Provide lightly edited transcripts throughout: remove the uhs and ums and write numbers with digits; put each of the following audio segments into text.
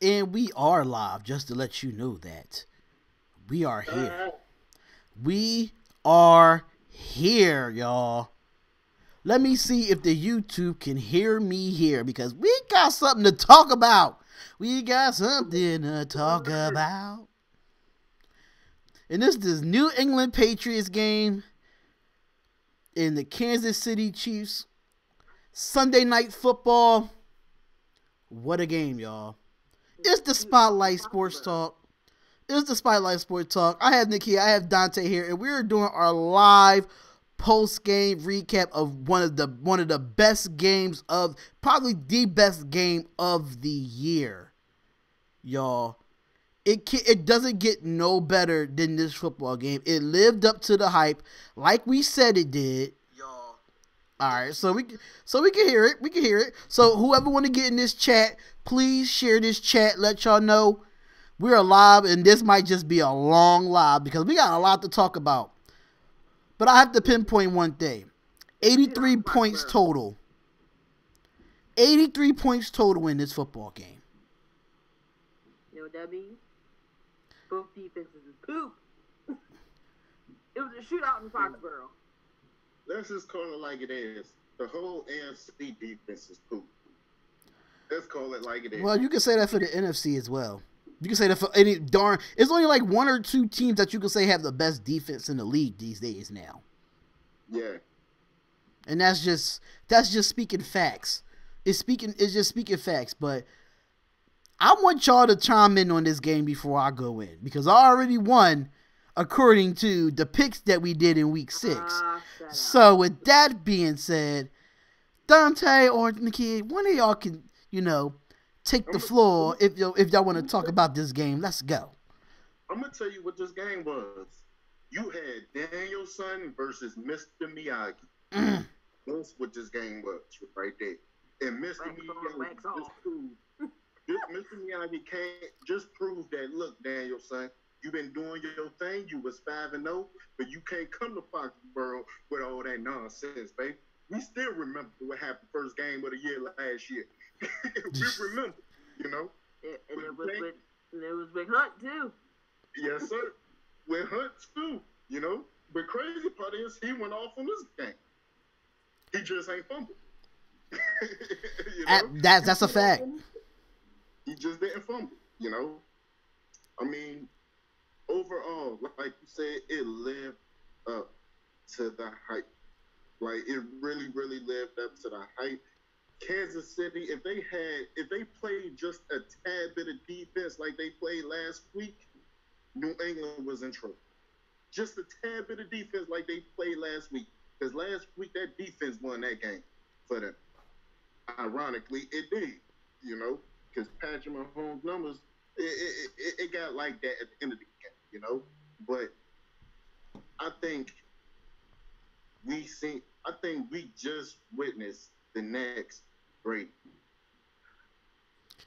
And we are live, just to let you know that. We are here. We are here, y'all. Let me see if the YouTube can hear me here because we got something to talk about. We got something to talk about. And this is this New England Patriots game in the Kansas City Chiefs. Sunday night football. What a game, y'all. It's the Spotlight Sports Talk. It's the Spotlight Sports Talk. I have Nikki, I have Dante here, and we're doing our live post-game recap of one of the best games of, probably the best game of the year. Y'all. It doesn't get no better than this football game. It lived up to the hype like we said it did. Y'all. Alright, so we can hear it. We can hear it. So whoever want to get in this chat, please share this chat. Let y'all know we're live, and this might just be a long live because we got a lot to talk about. But I have to pinpoint one thing. 83 points total. 83 points total in this football game. You know what that means? Both defenses is poop. It was a shootout in Foxborugh. Let's just call it like it is. The whole AFC defense is poop. Let's call it like it is. Well, you can say that for the NFC as well. You can say that for any darn. It's only like one or two teams that you can say have the best defense in the league these days now. Yeah. And that's just speaking facts. It's just speaking facts. But I want y'all to chime in on this game before I go in because I already won according to the picks that we did in week 6. So with that being said, Dante or Nikki, one of y'all can, take the floor if y'all want to talk about this game. Let's go. I'm going to tell you what this game was. You had Danielson versus Mr. Miyagi. That's what this game was right there. And Mr. Miyagi can't just prove that, look, Danielson, you've been doing your thing. You was 5-0, but you can't come to Foxborough with all that nonsense, baby. We still remember what happened first game of the year last year. We remember, And it was Big Hunt, too. Yes, sir. With Hunt, too, But crazy part is he went off on this game. He just ain't fumbled. That's a fact. He just didn't fumble, I mean, overall, like you said, it lived up to the hype. Like, it really, really lived up to the hype. Kansas City, if they played just a tad bit of defense like they played last week, New England was in trouble. Just a tad bit of defense like they played last week. Because last week, that defense won that game for them. Ironically, it did, because Patrick Mahomes' numbers, it got like that at the end of the game, But I think we just witnessed the next Brady.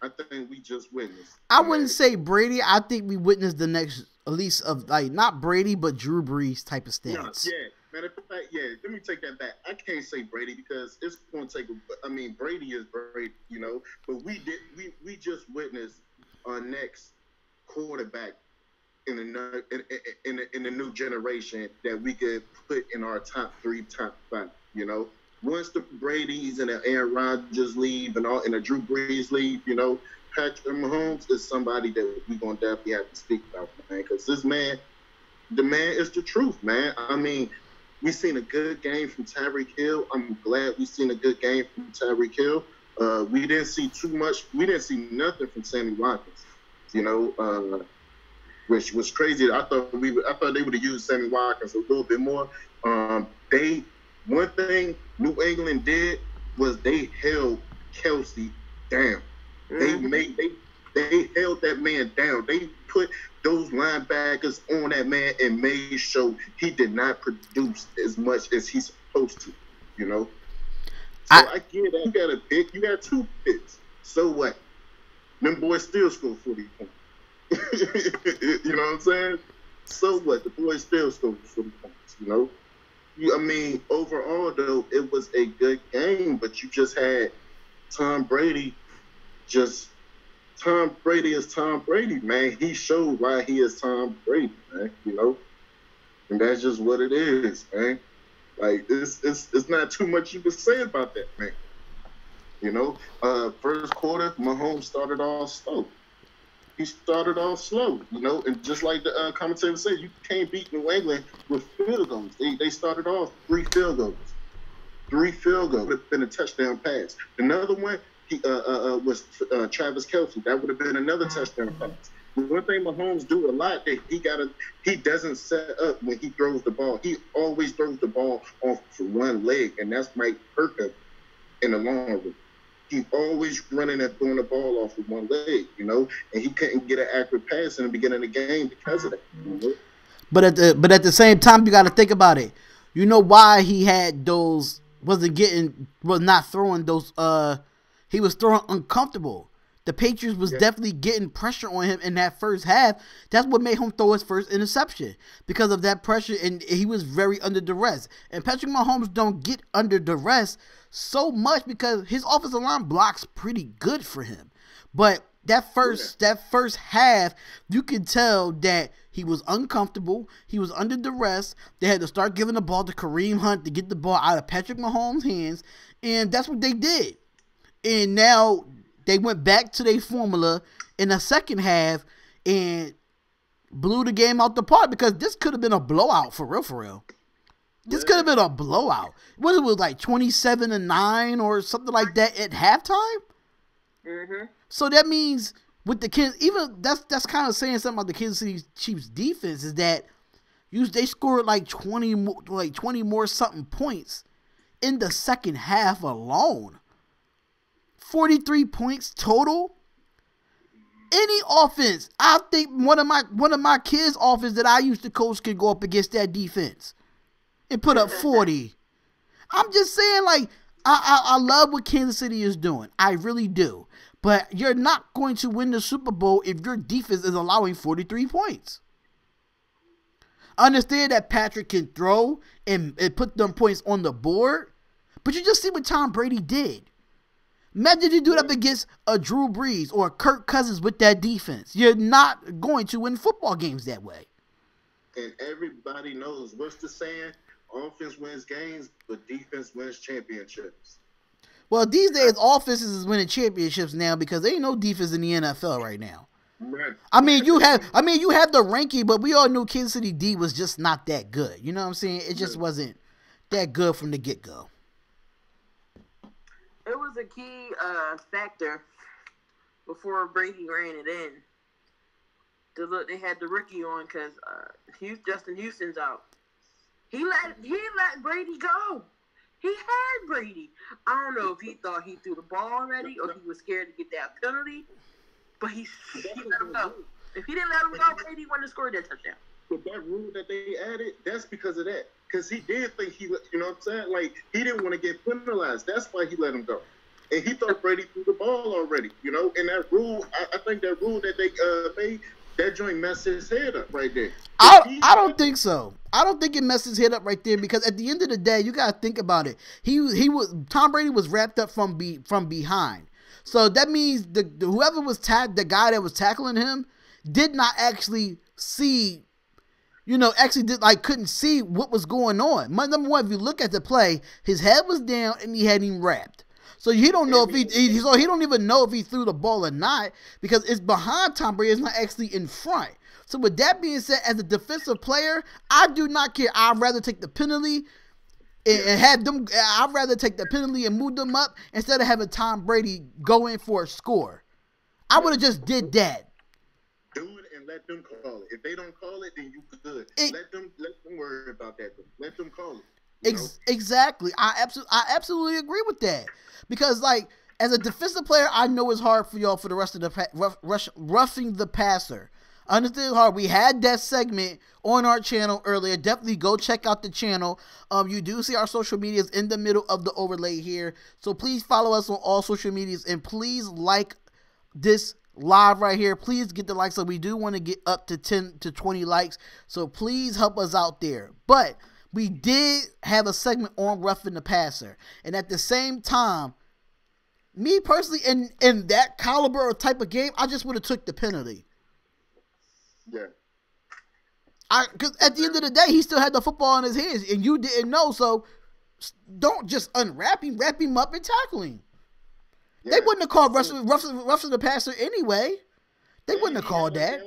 I think we just witnessed. I wouldn't say Brady. I think we witnessed the next, at least of not Brady, but Drew Brees type of stance. Yeah. Matter of fact, let me take that back. I can't say Brady because it's going to take. Brady is Brady, But we just witnessed our next quarterback in the new generation that we could put in our top 3, top 5. Once the Brady's and the Aaron Rodgers leave and the Drew Brees leave, Patrick Mahomes is somebody that we're gonna definitely have to speak about, man. Because the man is the truth, man. We seen a good game from Tyreek Hill. I'm glad we seen a good game from Tyreek Hill. We didn't see too much. We didn't see nothing from Sammy Watkins, which was crazy. I thought they would have used Sammy Watkins a little bit more. One thing New England did was they held Kelsey down. They held that man down. They put those linebackers on that man and made sure he did not produce as much as he's supposed to, So I get that. You got a pick. You got 2 picks. So what? Them boys still scored 40 points. You know what I'm saying? So what? The boys still scored 40 points, Overall, though, it was a good game, but you just had Tom Brady just Tom Brady is Tom Brady, man. He showed why he is Tom Brady, man. You know, and that's just what it is, man. Like it's not too much you can say about that, man. You know, first quarter, Mahomes started off slow. He started off slow, you know, and just like the commentator said, you can't beat New England with field goals. They started off 3 field goals. 3 field goals would have been a touchdown pass. Another one was Travis Kelce. That would have been another touchdown pass. One thing Mahomes do a lot that he doesn't set up when he throws the ball. He always throws the ball off for one leg, and that's might hurt him in the long run. He's always running and throwing the ball off with one leg, you know, and he couldn't get an accurate pass in the beginning of the game because of that. You know? But at the same time, you got to think about it. You know why he had those was not throwing those. He was throwing uncomfortable. The Patriots was definitely getting pressure on him in that first half. That's what made him throw his first interception because of that pressure, and he was very under duress. And Patrick Mahomes don't get under duress so much because his offensive line blocks pretty good for him. But that first half, you could tell that he was uncomfortable. He was under duress. They had to start giving the ball to Kareem Hunt to get the ball out of Patrick Mahomes' hands, and that's what they did. And now they went back to their formula in the second half and blew the game out the park because this could have been a blowout for real. This could have been a blowout. What it was like 27-9 or something like that at halftime. Mm-hmm. So that means with the kids, even that's kind of saying something about the Kansas City Chiefs defense is that they scored like 20 more something points in the second half alone. 43 points total. Any offense, I think one of my kids' offense that I used to coach could go up against that defense and put up 40. I'm just saying, like, I love what Kansas City is doing. I really do. But you're not going to win the Super Bowl if your defense is allowing 43 points. Understand that Patrick can throw and put them points on the board, but you just see what Tom Brady did. Imagine you do it up against a Drew Brees or a Kirk Cousins with that defense. You're not going to win football games that way. And everybody knows what's the saying? Offense wins games, but defense wins championships. Well, these days, offenses is winning championships now because there ain't no defense in the NFL right now. Right. I mean, you have the ranking, but we all knew Kansas City D was just not that good. You know what I'm saying? It just wasn't that good from the get-go. It was a key factor before Brady ran it in. They had the rookie on because Justin Houston's out. He let Brady go. He had Brady. I don't know if he thought he threw the ball already or he was scared to get that penalty, but he let him go. If he didn't let him go, Brady wouldn't have scored that touchdown. But that rule that they added, that's because of that. Because he did think you know what I'm saying? Like, he didn't want to get penalized. That's why he let him go. And he thought Brady threw the ball already, you know? And that rule, I think that rule that they made, that joint messed his head up right there. I don't think so. I don't think it messed his head up right there because at the end of the day, you got to think about it. Tom Brady was wrapped up from behind. So that means whoever was the guy that was tackling him did not actually see, couldn't see what was going on. Number one, if you look at the play, his head was down and he had him wrapped. So he don't know if he don't even know if he threw the ball or not because it's behind Tom Brady. It's not actually in front. So with that being said, as a defensive player, I do not care. I'd rather take the penalty and have them. I'd rather take the penalty and move them up instead of having Tom Brady go in for a score. I would have just did that. Do it and let them call it. If they don't call it, then you good. Let them worry about that. Let them call it. Exactly. I absolutely agree with that because as a defensive player, I know it's hard for y'all for the rest of the roughing the passer. I understand it's hard. We had that segment on our channel earlier. Definitely go check out the channel. You do see our social medias in the middle of the overlay here. So please follow us on all social medias and please like this live right here. Please get the likes. So we do want to get up to 10 to 20 likes. So please help us out there. But we did have a segment on roughing the passer. And at the same time, Me personally, in that caliber or type of game, I just would have took the penalty. Yeah. Because at the end of the day, he still had the football in his hands, and you didn't know. So don't just unwrap him, wrap him up, and tackle him. Yeah. They wouldn't have called roughing the passer anyway. They wouldn't have called that.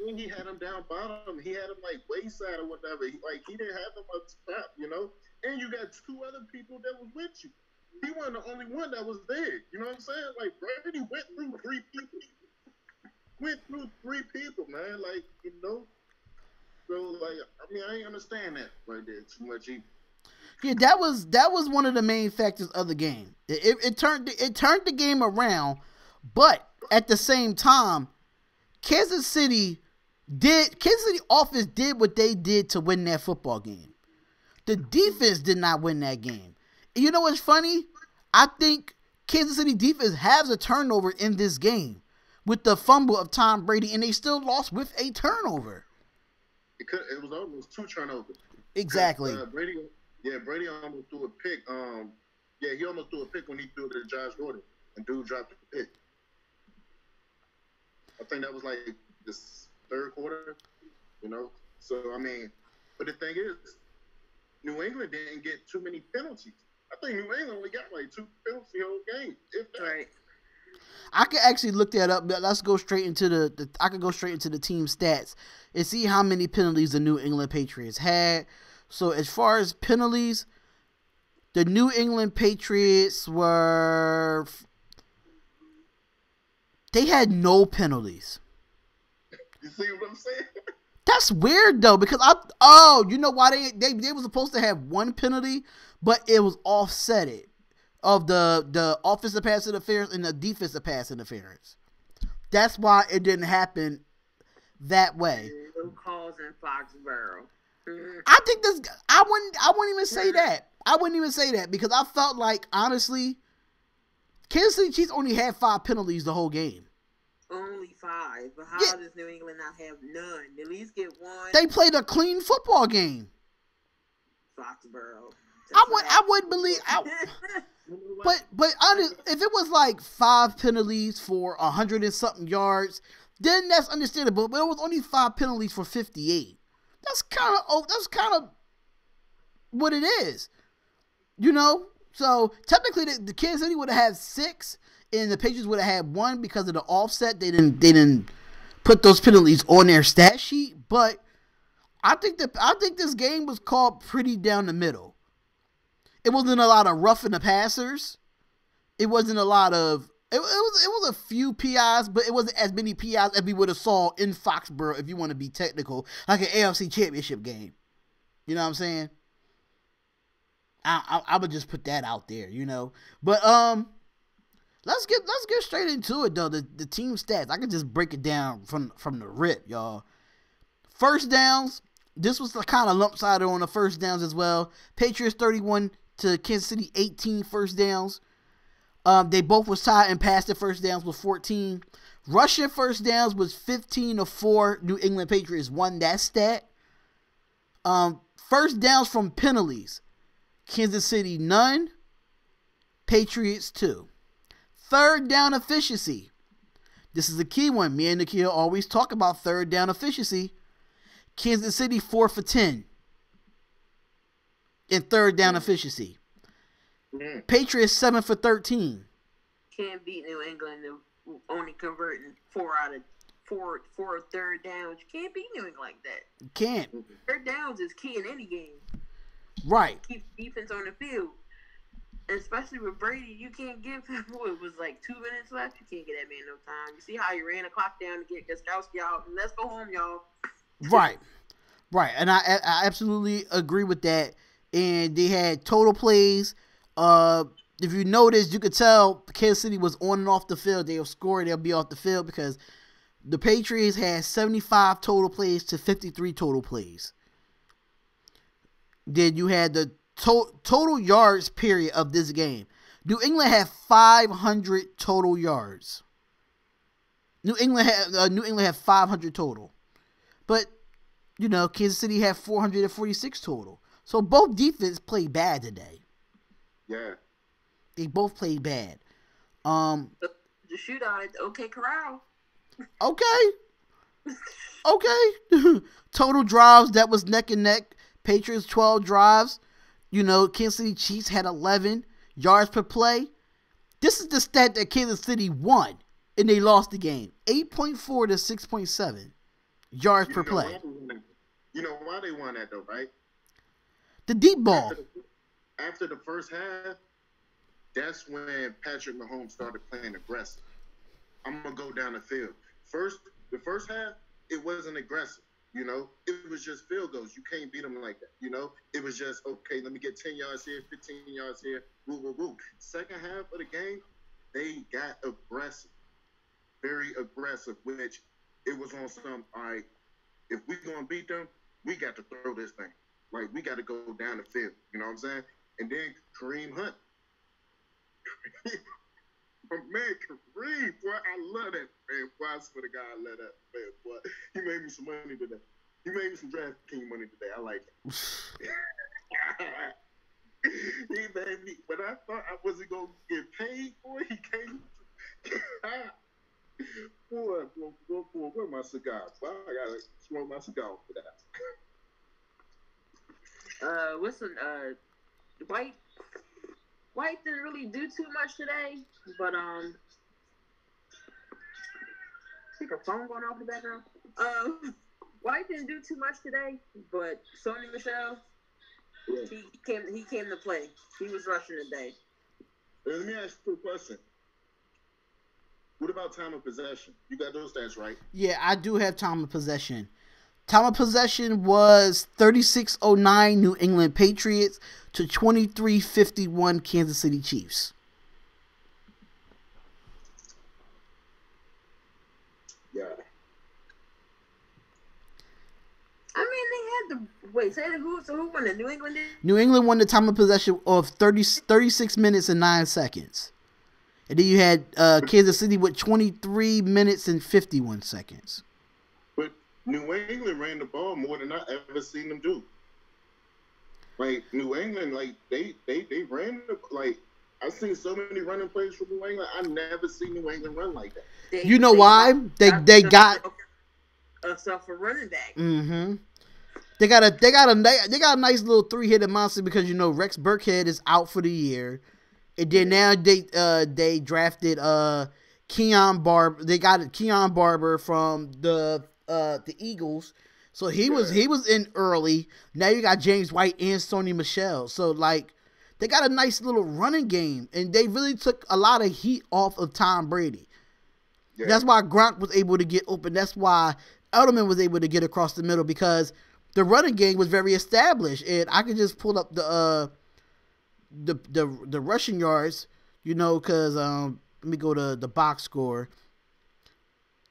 When he had him down bottom, he had him like wayside or whatever. He didn't have him up top, you know. And you got two other people that was with you. He wasn't the only one that was there. You know what I'm saying? Like Brady went through three people. Man. Like, you know. So like, I mean, I ain't understand that right there too much either. Yeah, that was one of the main factors of the game. It turned the game around, but at the same time, Kansas City offense did what they did to win that football game. The defense did not win that game. And you know what's funny? I think Kansas City defense has a turnover in this game with the fumble of Tom Brady, and they still lost with a turnover. It was almost two turnovers. Exactly. Brady almost threw a pick. He almost threw a pick when he threw it to Josh Gordon, and dude dropped the pick. I think that was like this third quarter, you know. So I mean, but the thing is, New England didn't get too many penalties. I think New England only got like 2 penalties the whole game. If that. Right. I could actually look that up. Let's go straight into I could go straight into the team stats and see how many penalties the New England Patriots had. So as far as penalties, the New England Patriots they had no penalties. You see what I'm saying? That's weird though, because you know why they were supposed to have one penalty, but it was offsetted of the offensive pass interference and the defensive pass interference. That's why it didn't happen that way. No calls in Foxborugh. I think I wouldn't even say that. I wouldn't even say that because I felt like, honestly, Kansas City Chiefs only had 5 penalties the whole game. Only 5, but how does New England not have none? At least get one. They played a clean football game. Foxborugh. I wouldn't believe. But honest, if it was like 5 penalties for 100 and something yards, then that's understandable. But it was only 5 penalties for 58. That's kind of what it is, you know. So technically, the Kansas City would have had 6, and the Patriots would have had 1 because of the offset. They didn't put those penalties on their stat sheet. But I think this game was called pretty down the middle. It wasn't a lot of roughing the passers. It wasn't a lot of. It was a few PIs, but it wasn't as many PIs as we would have saw in Foxborough, if you want to be technical, like an AFC Championship game. You know what I'm saying? I would just put that out there, you know. But let's get straight into it though. The team stats. I can just break it down from the rip, y'all. First downs. This was the kind of lump sider on the first downs as well. Patriots 31 to Kansas City 18 first downs. They both was tied in passing first downs with 14. Rushing first downs was 15-4. New England Patriots won that stat. First downs from penalties. Kansas City none. Patriots 2. Third down efficiency. This is a key one. Me and Nikhil always talk about third down efficiency. Kansas City 4 for 10 in third down efficiency. Patriots 7 for 13. Can't beat New England only converting 4 out of 4 third downs. You can't beat New England like that. You can't. Third downs is key in any game. Right. Keep defense on the field. Especially with Brady, you can't give him it was like 2 minutes left. You can't get that man no time. You see how he ran the clock down to get Gostkowski out, and let's go home, y'all. Right. And I absolutely agree with that. And they had total plays. If you notice, you could tell Kansas City was on and off the field. They'll score, they'll be off the field because the Patriots had 75 total plays to 53 total plays. Then you had the total yards period of this game. New England had 500 total yards. New England had 500 total. But, you know, Kansas City had 446 total. So both defense played bad today. Yeah. They both played bad. The shootout at the OK Corral. Okay. Total drives, that was neck and neck. Patriots 12 drives. Kansas City Chiefs had 11 yards per play. This is the stat that Kansas City won, and they lost the game. 8.4 to 6.7 yards per play. You know why they won that, though, right? The deep ball. After the first half, that's when Patrick Mahomes started playing aggressive. I'm going to go down the field. The first half, it wasn't aggressive. It was just field goals. You can't beat them like that. It was just, okay, let me get 10 yards here, 15 yards here, woo, woo, woo. Second half of the game, they got aggressive, very aggressive, which it was on some, all right, if we're going to beat them, we got to throw this thing. Like, we got to go down the field. You know what I'm saying? And then Kareem Hunt. My man Kareem, boy, I love that man. Boy, I swear to God, I love that man, boy. He made me some money today. He made me some DraftKings money today. I like it. He made me, when I thought I wasn't going to get paid, boy, he came. boy, where my cigar? Boy, I got to smoke my cigar for that. Listen, White didn't really do too much today, but I think a phone going off in the background. White didn't do too much today, but Sony Michel, yeah. he came to play. He was rushing today. Let me ask you a question. What about time of possession? You got those stats right? Yeah, I do have time of possession. Time of possession was 36:09 New England Patriots to 23:51 Kansas City Chiefs. Yeah. I mean, they had the wait. Say who won it? New England did? New England won the time of possession of 36 minutes and 9 seconds. And then you had Kansas City with 23 minutes and 51 seconds. But New England ran the ball more than I ever seen them do. Like, New England, like, they ran the, like, I've seen so many running plays from New England. I never seen New England run like that. You know why? They got stuff for running back. Mm-hmm. They got a nice little 3-headed monster because Rex Burkhead is out for the year. And then now they drafted Keon Barber. They got Keon Barber from the Eagles. So he was in early. Now you got James White and Sony Michel. So like they got a nice little running game, and they really took a lot of heat off of Tom Brady. Yeah. That's why Gronk was able to get open. That's why Edelman was able to get across the middle because the running game was very established. And I could just pull up the rushing yards, because let me go to the box score.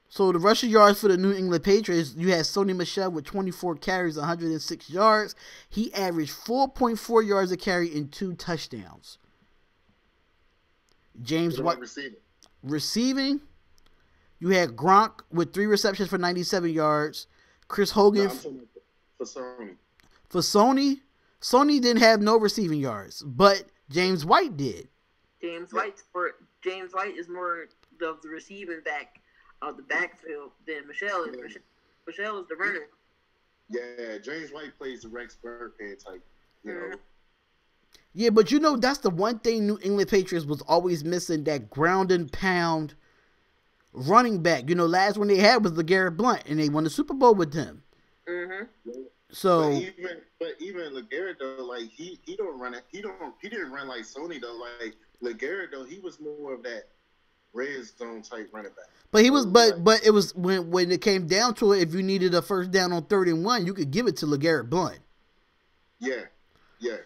So the rushing yards for the New England Patriots, you had Sony Michel with 24 carries, 106 yards. He averaged 4.4 yards a carry and 2 touchdowns. James White receiving. You had Gronk with 3 receptions for 97 yards. Chris Hogan for Sony. For Sony didn't have no receiving yards, but James White did. James White is more of the receiving back of the backfield than Michelle is. Yeah. Michelle is the runner. Yeah, James White plays the Rex Burkhead type, know. Yeah, but that's the one thing New England Patriots was always missing, that ground and pound running back. Last one they had was LeGarrette Blount, and they won the Super Bowl with him. Mm-hmm. So, but even LeGarrette though, like he don't run it. He didn't run like Sony though. Like LeGarrette though, he was more of that red zone type running back. But he was, but it was when it came down to it. If you needed a first down on 3rd and 1, you could give it to LeGarrette Blount. Yeah.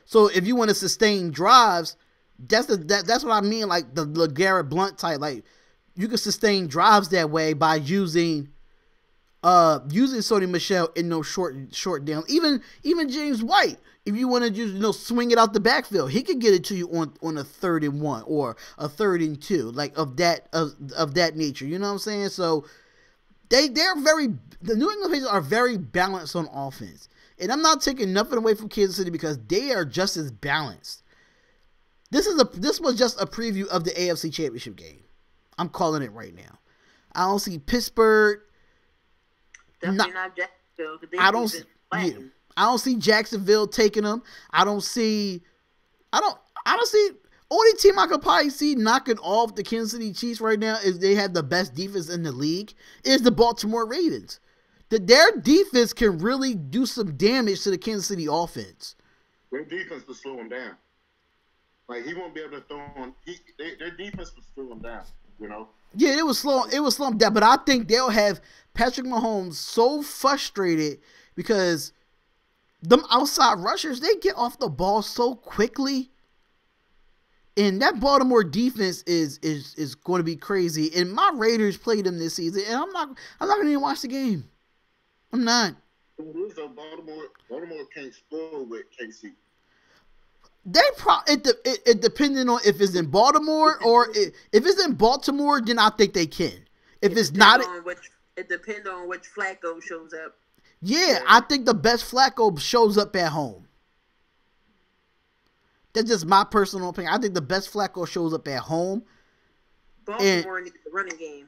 So if you want to sustain drives, that's what I mean. Like the LeGarrette Blount type, like you can sustain drives that way by using Sony Michel in those short downs. Even James White, if you want to just swing it out the backfield, he could get it to you on a 3rd and 1 or a 3rd and 2, like of that nature. You know what I'm saying? So the New England Patriots are very balanced on offense, and I'm not taking nothing away from Kansas City because they are just as balanced. This was just a preview of the AFC Championship game. I'm calling it right now. I don't see Pittsburgh. Definitely not Jacksonville. I don't see Jacksonville taking them. I don't see. Only team I could probably see knocking off the Kansas City Chiefs right now is they have the best defense in the league is the Baltimore Ravens. Their defense can really do some damage to the Kansas City offense. Their defense will slow him down. Like, he won't be able to throw on. Their defense will slow him down, you know? Yeah, it was slow him down. But I think they'll have Patrick Mahomes so frustrated because them outside rushers, they get off the ball so quickly. And that Baltimore defense is going to be crazy. And my Raiders played them this season, and I'm not going to even watch the game. I'm not. Baltimore can't score with KC. It depending on if it's in Baltimore or if it's in Baltimore, then I think they can. If it's not, it depends on which Flacco shows up. Yeah, I think the best Flacco shows up at home. That's just my personal opinion. I think the best Flacco shows up at home. Baltimore needs a running game.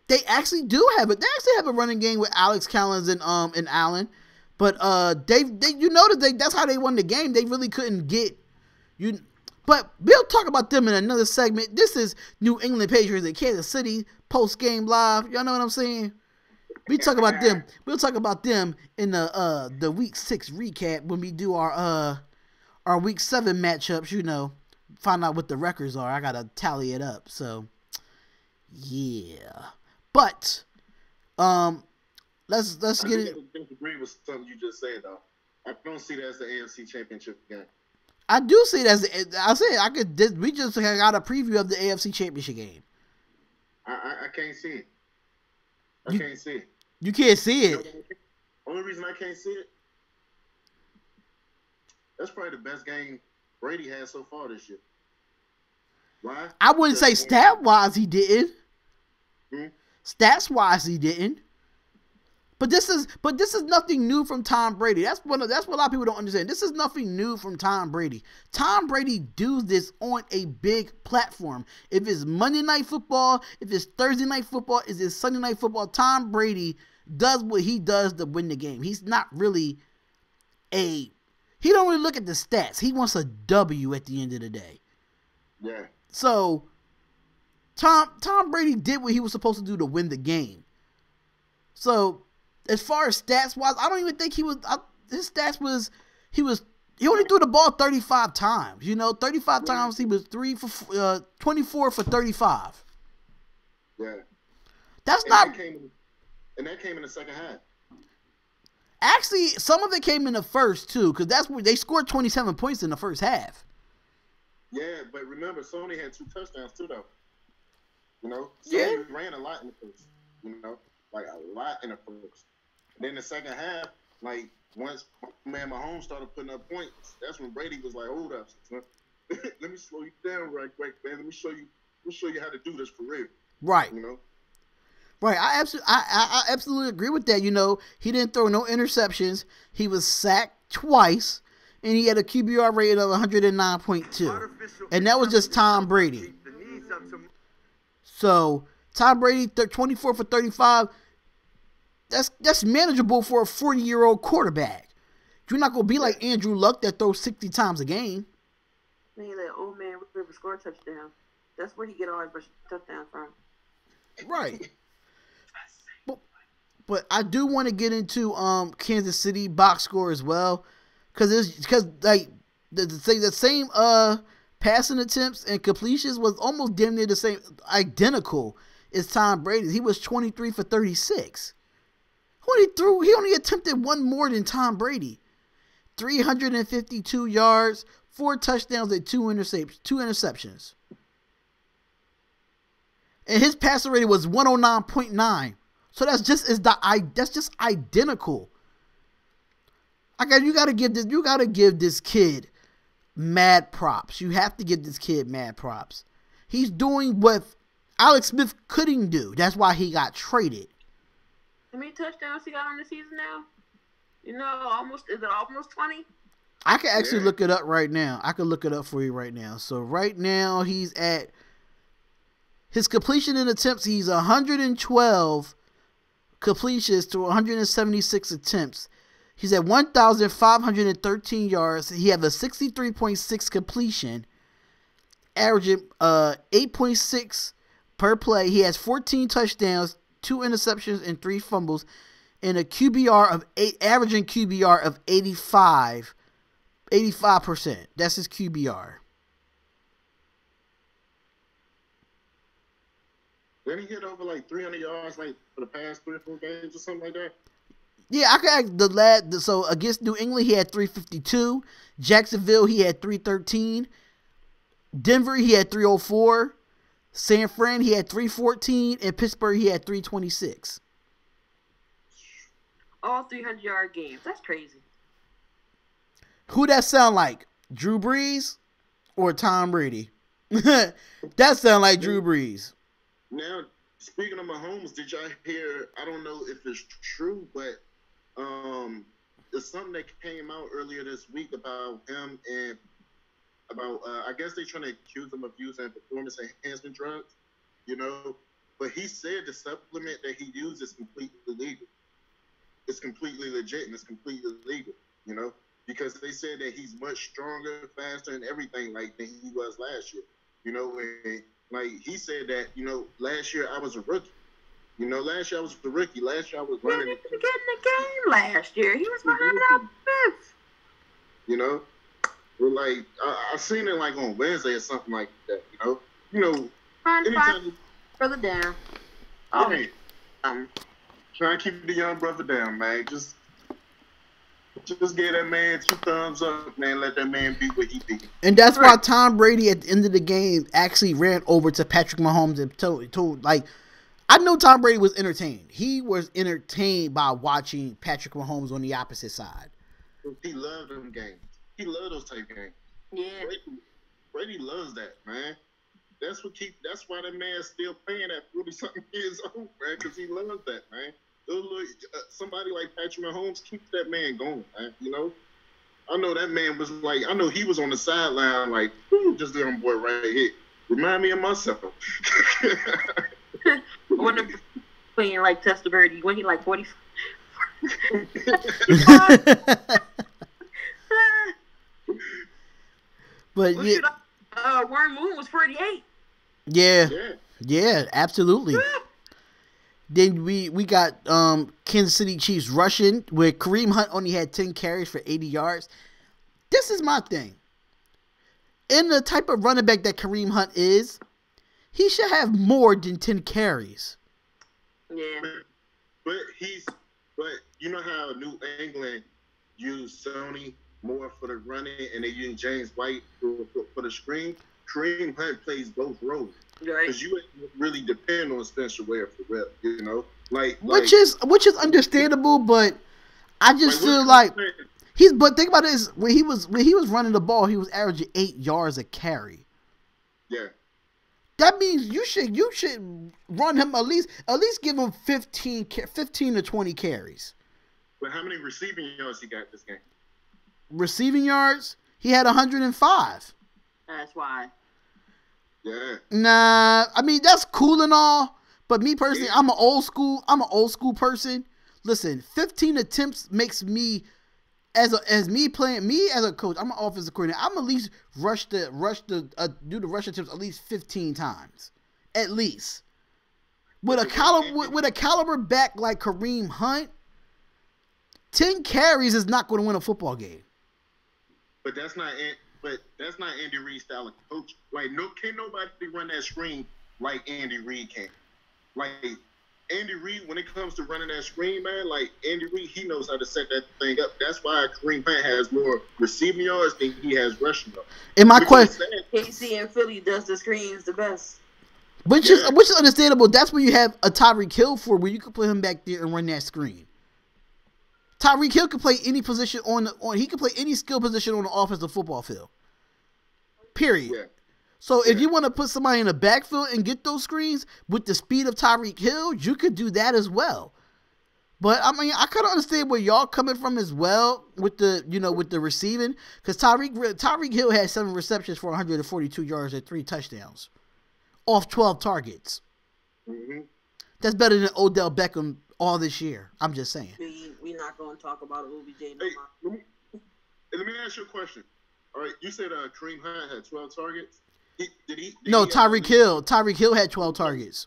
They actually do have it. They actually have a running game with Alex Collins and Allen, but they that's how they won the game. They really couldn't get you. But we'll talk about them in another segment. This is New England Patriots in Kansas City post game live. Y'all know what I'm saying? We talk about them. We'll talk about them in the week 6 recap when we do our week 7 matchups. You know, find out what the records are. I gotta tally it up. So yeah. But let's get it. I disagree with something you just said though. I don't see that as the AFC Championship game. I do see it as I said. We just got a preview of the AFC Championship game. I can't see it. I can't see it. You can't see it. Only reason I can't see it. That's probably the best game Brady has so far this year. Why? I wouldn't say stat wise he didn't. Hmm? Stats wise, he didn't. But this is nothing new from Tom Brady. That's what a lot of people don't understand. This is nothing new from Tom Brady. Tom Brady does this on a big platform. If it's Monday Night Football, if it's Thursday Night Football, if it's Sunday Night Football, Tom Brady does what he does to win the game. He's not really he don't really look at the stats. He wants a W at the end of the day. Yeah. So Tom Brady did what he was supposed to do to win the game. So, as far as stats wise, I don't even think his stats was he only threw the ball 35 times. 35 times he was 24 for 35. Yeah. That came in the second half. Actually, some of it came in the first too, because that's where they scored 27 points in the first half. Yeah, but remember, Sony had 2 touchdowns too, though. Yeah. Sony ran a lot in the first. Like a lot in the first. Then the second half, like once Mahomes started putting up points, that's when Brady was like, "Hold up, let me slow you down right quick, man. Let me show you how to do this for real." Right. Right. I absolutely agree with that. He didn't throw no interceptions. He was sacked twice, and he had a QBR rating of 109.2, and that was just Tom Brady. So Tom Brady, 24 for 35. That's manageable for a 40-year-old quarterback. You're not gonna be like Andrew Luck that throws 60 times a game. Man, that old man River score a touchdown. That's where he get all his touchdowns from. Right. But I do want to get into Kansas City box score as well, because like the same passing attempts and completions was almost damn near the same, identical as Tom Brady's. He was 23 for 36. He only attempted one more than Tom Brady. 352 yards, 4 touchdowns, and 2 interceptions. And his passer rating was 109.9. So that's just identical. You gotta give this kid mad props. You have to give this kid mad props. He's doing what Alex Smith couldn't do. That's why he got traded. How many touchdowns he got on the season now? Is it almost 20? I can actually Yeah. look it up right now. I can look it up for you right now. So right now he's at his completion in attempts. He's 112 completions to 176 attempts. He's at 1,513 yards. He have a 63.6 completion, averaging 8.6 per play. He has 14 touchdowns, 2 interceptions, and 3 fumbles, and a QBR of 8, averaging QBR of 85%. That's his QBR. Then he hit over like 300 yards like for the past 3 or 4 games or something like that. Yeah, I could act the lad. So against New England, he had 352. Jacksonville, he had 313. Denver, he had 304. San Fran, he had 314. And Pittsburgh, he had 326. All 300-yard games. That's crazy. Who that sound like? Drew Brees or Tom Brady? That sound like Drew Brees. Now, speaking of Mahomes, did y'all hear? I don't know if it's true, but there's something that came out earlier this week about him and about I guess they're trying to accuse him of using performance enhancement drugs, you know. But he said the supplement that he used is completely legal. It's completely legit and it's completely legal, you know, because they said that he's much stronger, faster, and everything like than he was last year, you know. And like he said that, you know, last year I was a rookie. You know, last year I was the rookie. Last year I was He running. didn't even get in the game last year. He was behind out fifth. You know, but like I seen it like on Wednesday or something like that. You know, Find anytime. 5 further down. Yeah, trying to keep the young brother down, man. Just give that man 2 thumbs up, man. Let that man be what he be. And that's why Tom Brady at the end of the game actually ran over to Patrick Mahomes and told like, I know Tom Brady was entertained. He was entertained by watching Patrick Mahomes on the opposite side. He loved them games. He loved those type games. Yeah. Brady loves that, man. That's why that man's still playing at 40-something years old, man, because he loves that, man. Somebody like Patrick Mahomes keeps that man going, man, you know? I know that man was like, I know he was on the sideline like, just the young boy right here. Remind me of myself. When I'm playing like Testaverde, when he like 40. But yeah, Warren Moon was 48. yeah, absolutely. Then we got Kansas City Chiefs rushing where Kareem Hunt only had 10 carries for 80 yards. This is my thing. In the type of running back that Kareem Hunt is, he should have more than 10 carries. Yeah. But you know how New England used Sony more for the running and they use James White for the screen? Kareem Hunt plays both roles. Right. Because you really depend on Spencer Ware for real, you know? Which is understandable, but I just feel like but think about this, when he was running the ball, he was averaging 8 yards a carry. Yeah. That means you should run him at least give him 15 to 20 carries. But how many receiving yards he got this game? Receiving yards, he had 105. That's why. Yeah. Nah, I mean that's cool and all, but me personally, I'm an old school person. Listen, 15 attempts makes me as a coach. I'm an offensive coordinator. I'm at least do the rush attempts at least 15 times, at least. With a caliber back like Kareem Hunt, 10 carries is not going to win a football game. But that's not Andy Reid's style of coach. Like, can't nobody run that screen like Andy Reid can. Like, Andy Reid, when it comes to running that screen, man, like, Andy Reid, he knows how to set that thing up. That's why Kareem Hunt has more receiving yards than he has rushing yards. And my question, KC and Philly does the screens the best. Which is understandable. That's what you have a Tyreek Hill for, where you can put him back there and run that screen. Tyreek Hill can play any position he can play any skill position on the offensive football field. Period. Yeah. So if you want to put somebody in the backfield and get those screens with the speed of Tyreek Hill, you could do that as well. But I mean, I kind of understand where y'all coming from as well with the with the receiving, because Tyreek Hill had 7 receptions for 142 yards and 3 touchdowns off 12 targets. Mm-hmm. That's better than Odell Beckham all this year. I'm just saying. We're not going to talk about OBJ no more. Let me ask you a question. All right, you said Kareem Hunt had 12 targets. No, Tyreek Hill. Tyreek Hill had 12 targets.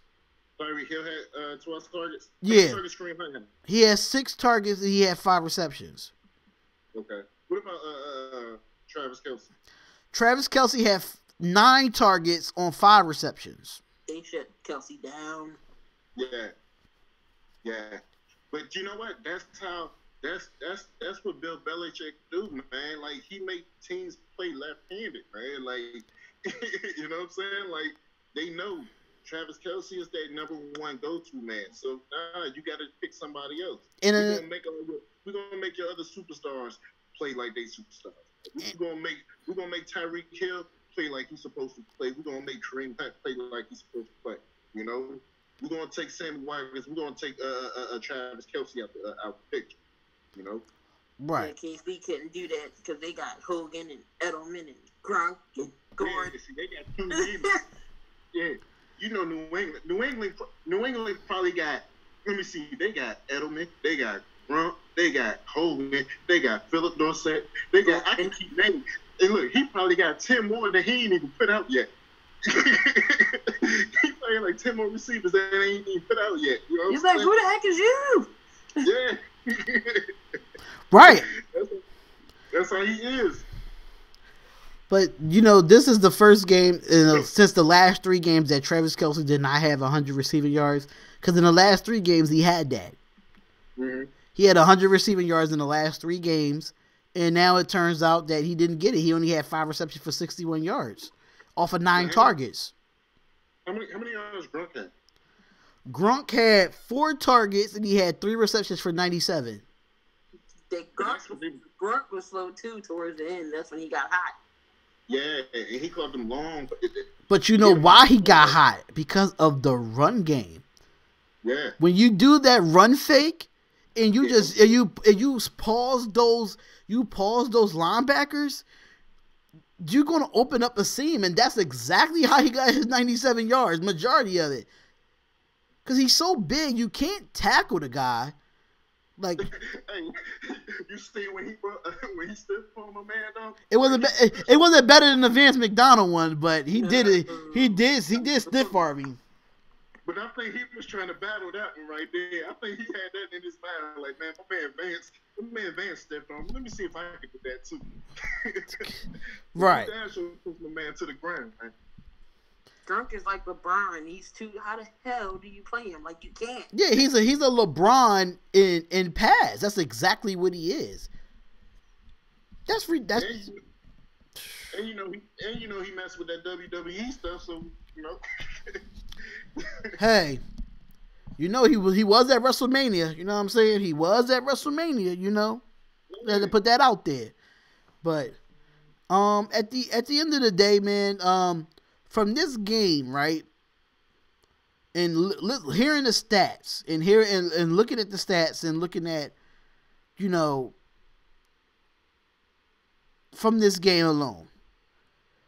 Tyreek Hill had 12 targets? Yeah. How many targets Kareem Hunt had? He had 6 targets and he had 5 receptions. Okay. What about Travis Kelce? Travis Kelce had 9 targets on 5 receptions. They shut Kelce down. Yeah. But you know what? That's what Bill Belichick do, man. Like, he make teams play left-handed, man. Like, you know what I'm saying? Like, they know Travis Kelce is their number 1 go-to man. So you got to pick somebody else. We're gonna make your other superstars play like they superstars. We're gonna make Tyreek Hill play like he's supposed to play. We're gonna make Kareem Hunt play like he's supposed to play. You know, we're gonna take Sammy Watkins. We're gonna take Travis Kelce out the picture. You know, right? Yeah, KC couldn't do that because they got Hogan and Edelman and Gronk and Gordon. Yeah, see, they got 2 demons. Yeah. You know, New England probably got, let me see, they got Edelman, they got Gronk, they got Hogan, they got Philip Dorsett, they got, I can keep naming. And look, he probably got 10 more that he ain't even put out yet. He probably like 10 more receivers that ain't even put out yet. You know He's like, who the heck is you? Yeah. Right. That's how he is. But, this is the first game since the last 3 games that Travis Kelce did not have 100 receiving yards. Because in the last 3 games, he had that. Mm-hmm. He had 100 receiving yards in the last 3 games. And now it turns out that he didn't get it. He only had 5 receptions for 61 yards off of 9 targets. How many yards Gronk had? Gronk had 4 targets and he had 3 receptions for 97. Gronk was slow too towards the end. That's when he got hot. Yeah, and he caught them long. But you know why he got hot? Because of the run game. Yeah. When you do that run fake and you you pause those linebackers, you're gonna open up a seam, and that's exactly how he got his 97 yards, majority of it. Cause he's so big, you can't tackle the guy. Like, hey, you see when he stiff on my man though. It wasn't better than the Vance McDonald one, but he did it. He did stiff arm me. But I think he was trying to battle that one right there. I think he had that in his mind, like, man, my man Vance stepped on me. Let me see if I can do that too. Right. Push my man to the ground, man. Gronk is like LeBron. He's too. How the hell do you play him? Like, you can't. Yeah, he's a LeBron in pass. That's exactly what he is. And you know he messed with that WWE stuff. So Hey, he was at WrestleMania. You know what I'm saying? He was at WrestleMania. Had to put that out there. But at the end of the day, man, from this game, right, and hearing the stats and looking at the stats and looking at, from this game alone,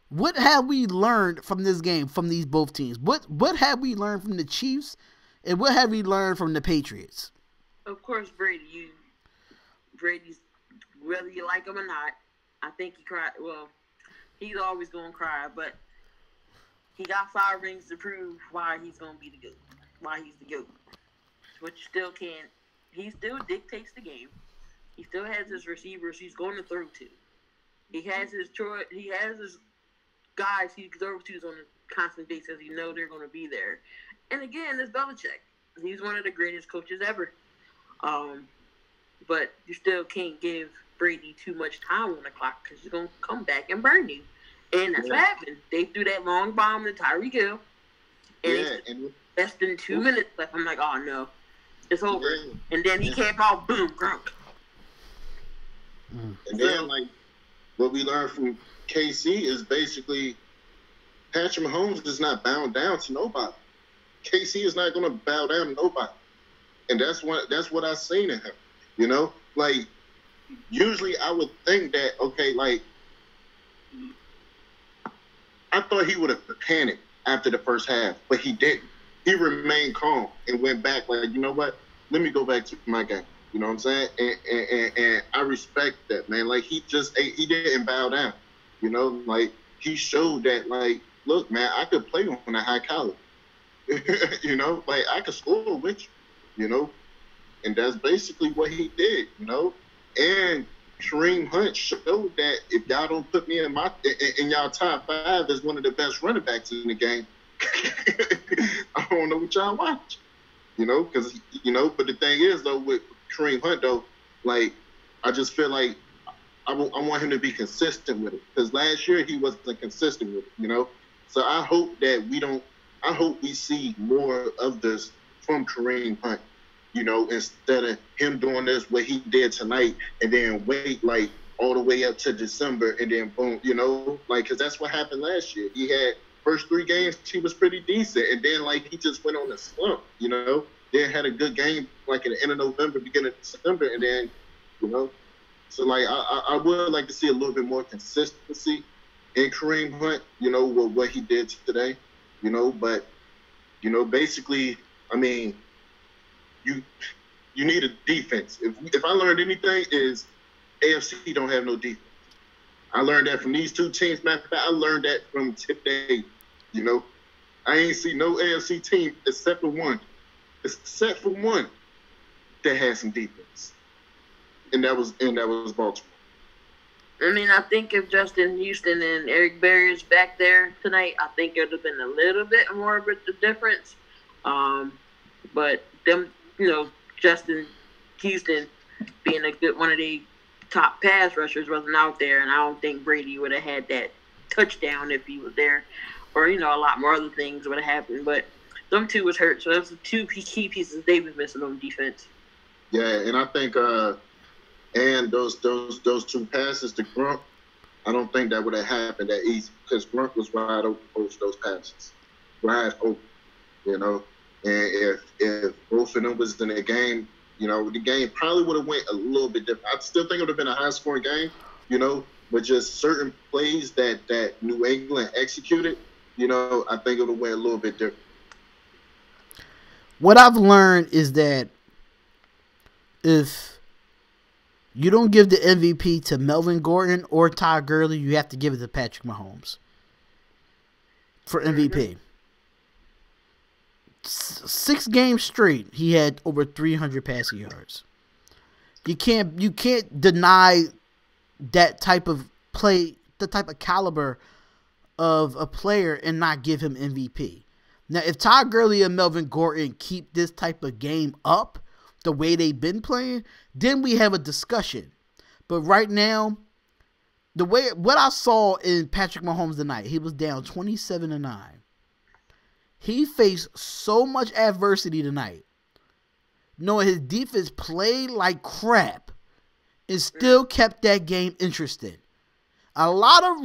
what have we learned from this game, from these both teams? What have we learned from the Chiefs, and what have we learned from the Patriots? Of course, Brady's, whether you like him or not, I think he cried. Well, he's always going to cry, but he got 5 rings to prove why he's going to be the GOAT, why he's the GOAT. But you still can't. He still dictates the game. He still has his receivers he's going to throw to. He has his guys he throws to on a constant basis. You know they're going to be there. And again, it's Belichick. He's one of the greatest coaches ever. But you still can't give Brady too much time on the clock because he's going to come back and burn you. And that's what happened. They threw that long bomb to Tyreek Hill. And less than 2 minutes left. I'm like, oh, no. It's over. Yeah. And then he came out, boom, Gronk. And then, what we learned from KC is basically Patrick Mahomes is not bound down to nobody. KC is not going to bow down to nobody. And that's what I seen in him. You know, like usually I would think that okay, like I thought he would have panicked after the first half, but he didn't. He remained calm and went back like, you know what? Let me go back to my game. You know what I'm saying? And I respect that, man. Like he didn't bow down. You know, like he showed that, like, look, man, I could play on a high caliber. You know, like I could score with you. You know, and that's basically what he did. You know, and Kareem Hunt showed that if y'all don't put me in y'all top 5 as one of the best running backs in the game, I don't know what y'all watch. You know, because but the thing is though with Kareem Hunt though, like I just feel like I want him to be consistent with it because last year he wasn't consistent with it. You know, so I hope we see more of this from Kareem Hunt. You know, instead of him doing this, what he did tonight, and then wait like all the way up to December, and then boom, you know, like because that's what happened last year. He had first 3 games, he was pretty decent, and then like he just went on a slump. You know, then had a good game like in the end of November, beginning of December, and then you know, so like I would like to see a little bit more consistency in Kareem Hunt. You know, with what he did today. You know, but you know, basically, I mean. You need a defense. If I learned anything is AFC don't have no defense. I learned that from these 2 teams. Matter of fact, I learned that from Tip Day. You know, I ain't see no AFC team except for one that had some defense, and that was Baltimore. I mean, I think if Justin Houston and Eric Berry's back there tonight, I think it would have been a little bit more of a difference. But them. You know, Justin Houston being one of the top pass rushers wasn't out there, and I don't think Brady would have had that touchdown if he was there, or you know, a lot more other things would have happened. But them 2 was hurt, so those are 2 key pieces they was missing on defense. Yeah, and I think and those 2 passes to Grunt, I don't think that would have happened that easy because Grunt was wide open for those passes, wide open, you know. And if both of them was in the game, you know, the game probably would have went a little bit different. I still think it would have been a high-scoring game, you know, but just certain plays that New England executed, you know, I think it would have went a little bit different. What I've learned is that if you don't give the MVP to Melvin Gordon or Ty Gurley, you have to give it to Patrick Mahomes for MVP. 6 games straight, he had over 300 passing yards. You can't deny that type of play, the type of caliber of a player, and not give him MVP. Now, if Todd Gurley and Melvin Gordon keep this type of game up, the way they've been playing, then we have a discussion. But right now, what I saw in Patrick Mahomes tonight, he was down 27-9. He faced so much adversity tonight, knowing his defense played like crap, and still kept that game interesting. A lot of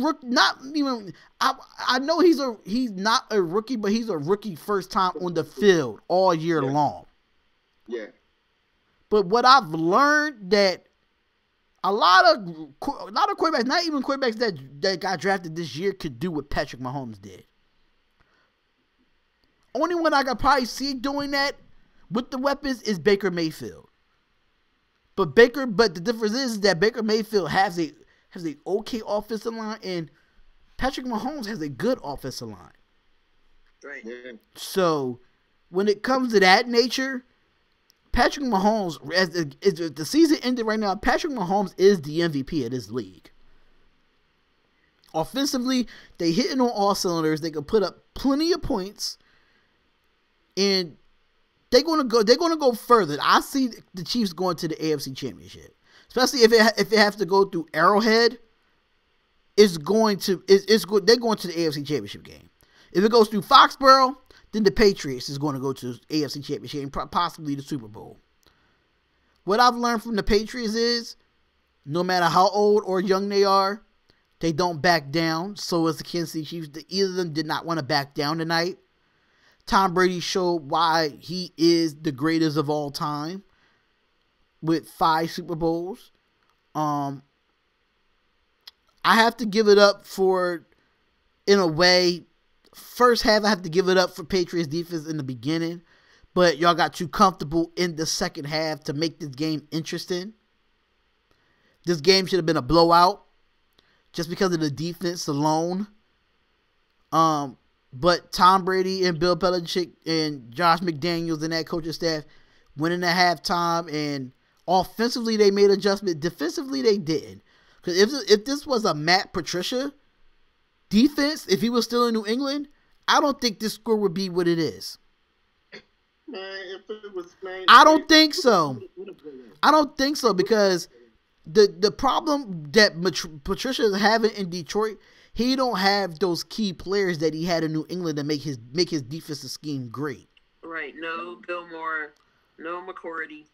I know he's not a rookie, but he's a rookie first time on the field all year long. Yeah. But what I've learned that a lot of quarterbacks, not even quarterbacks that got drafted this year, could do what Patrick Mahomes did. Only one I could probably see doing that with the weapons is Baker Mayfield. But the difference is that Baker Mayfield has a okay offensive line, and Patrick Mahomes has a good offensive line. Right. So when it comes to that nature, Patrick Mahomes, as the season ended right now, Patrick Mahomes is the MVP of this league. Offensively, they hitting on all cylinders. They can put up plenty of points. And they're gonna go further. I see the Chiefs going to the AFC Championship, especially if it has to go through Arrowhead. They're going to the AFC Championship game. If it goes through Foxborough, then the Patriots is going to go to the AFC Championship and possibly the Super Bowl. What I've learned from the Patriots is, no matter how old or young they are, they don't back down. So as the Kansas City Chiefs, either of them did not want to back down tonight. Tom Brady showed why he is the greatest of all time with 5 Super Bowls. I have to give it up for, in a way, first half I have to give it up for Patriots defense in the beginning, but y'all got too comfortable in the second half to make this game interesting. This game should have been a blowout just because of the defense alone. But Tom Brady and Bill Belichick and Josh McDaniels and that coaching staff went in at halftime, and offensively they made adjustments. Defensively they didn't. Because if this was a Matt Patricia defense, if he was still in New England, I don't think this score would be what it is. Man, if it was, man, I don't think so. I don't think so, because the problem that Patricia is having in Detroit, he don't have those key players that he had in New England to make his defensive scheme great. Right. No Gilmore. No McCourty.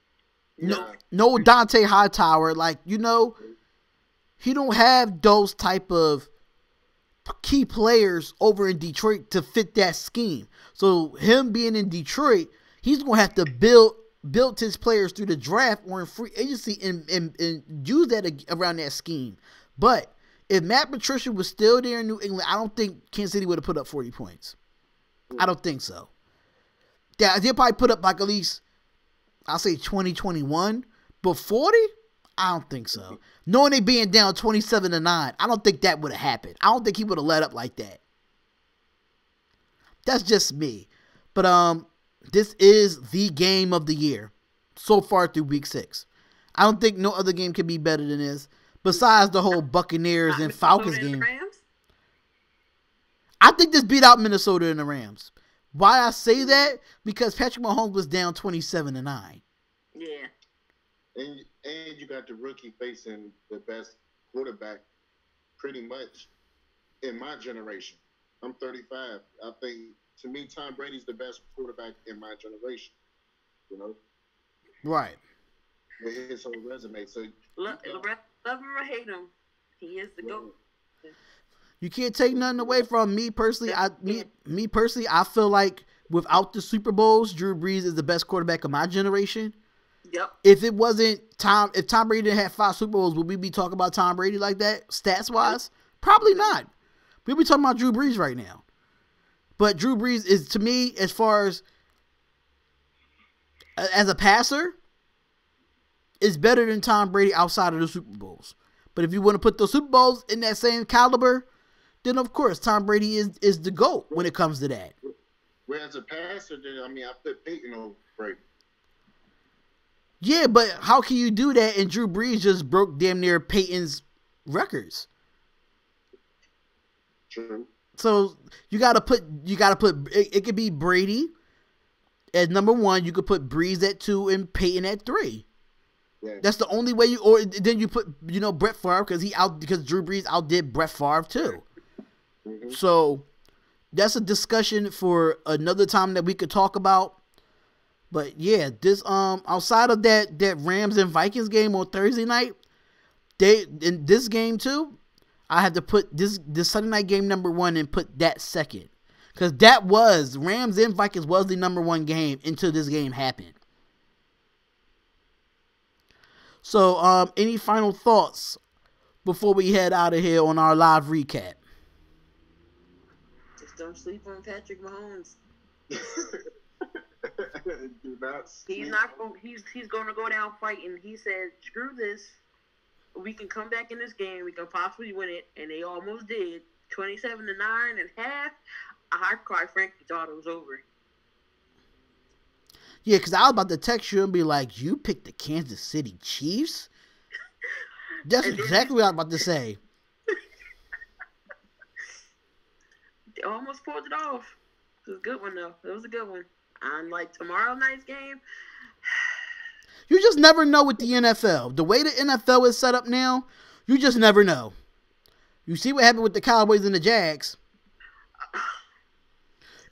No Dante Hightower. Like, you know, he don't have those type of key players over in Detroit to fit that scheme. So him being in Detroit, he's going to have to build his players through the draft or in free agency and use that around that scheme. But if Matt Patricia was still there in New England, I don't think Kansas City would have put up 40 points. I don't think so. Yeah, they'll probably put up like at least, I'll say 20, 21. But 40? I don't think so. Knowing they being down 27-9, I don't think that would have happened. I don't think he would have let up like that. That's just me. But this is the game of the year so far through week 6. I don't think no other game could be better than this. Besides the whole Buccaneers and Falcons game. I think this beat out Minnesota and the Rams. Why I say that? Because Patrick Mahomes was down 27-9. Yeah. And you got the rookie facing the best quarterback pretty much in my generation. I'm 35. I think, to me, Tom Brady's the best quarterback in my generation. You know? Right. With his whole resume. So love him or hate him, he is the GOAT. You can't take nothing away from me personally. Me personally, I feel like without the Super Bowls, Drew Brees is the best quarterback of my generation. Yep. If it wasn't if Tom Brady didn't have 5 Super Bowls, would we be talking about Tom Brady like that, stats wise? Probably not. We'd be talking about Drew Brees right now. But Drew Brees is, to me, as far as a passer, is better than Tom Brady outside of the Super Bowls. But if you want to put those Super Bowls in that same caliber, then of course Tom Brady is the GOAT when it comes to that. Whereas a passer, I put Peyton over Brady. Yeah, but how can you do that? And Drew Brees just broke damn near Peyton's records. True. So you gotta put it could be Brady at number 1. You could put Brees at 2 and Peyton at 3. Yeah. That's the only way or then you put, Brett Favre because Drew Brees outdid Brett Favre too. Mm-hmm. So that's a discussion for another time that we could talk about. But yeah, this outside of that Rams and Vikings game on Thursday night, in this game too, I had to put this Sunday night game number 1 and put that second. Because that was Rams and Vikings was the number 1 game until this game happened. So, any final thoughts before we head out of here on our live recap? Just don't sleep on Patrick Mahomes. Do not sleep. He's going to go down fighting. He said, "Screw this. We can come back in this game. We can possibly win it," and they almost did. 27-9 and half. I quite frankly thought it was over. Yeah, because I was about to text you and be like, "You picked the Kansas City Chiefs?" That's exactly what I was about to say. They almost pulled it off. It was a good one, though. It was a good one. Unlike tomorrow night's game. You just never know with the NFL. The way the NFL is set up now, you just never know. You see what happened with the Cowboys and the Jags.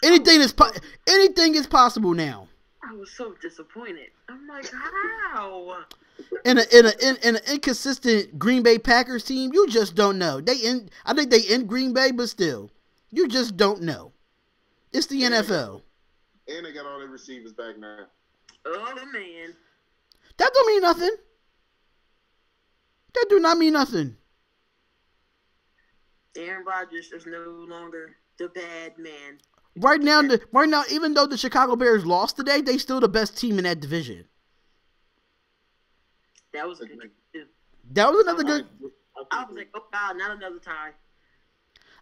Anything is possible now. I was so disappointed. I'm like, how? In an inconsistent Green Bay Packers team, you just don't know. I think they in Green Bay, but still, you just don't know. It's the NFL. And they got all their receivers back now. Oh, man. That don't mean nothing. That do not mean nothing. Aaron Rodgers is no longer the bad man. Right now, even though the Chicago Bears lost today, they still the best team in that division. That was a good game, too. That was another good. I was like, oh, God, not another tie.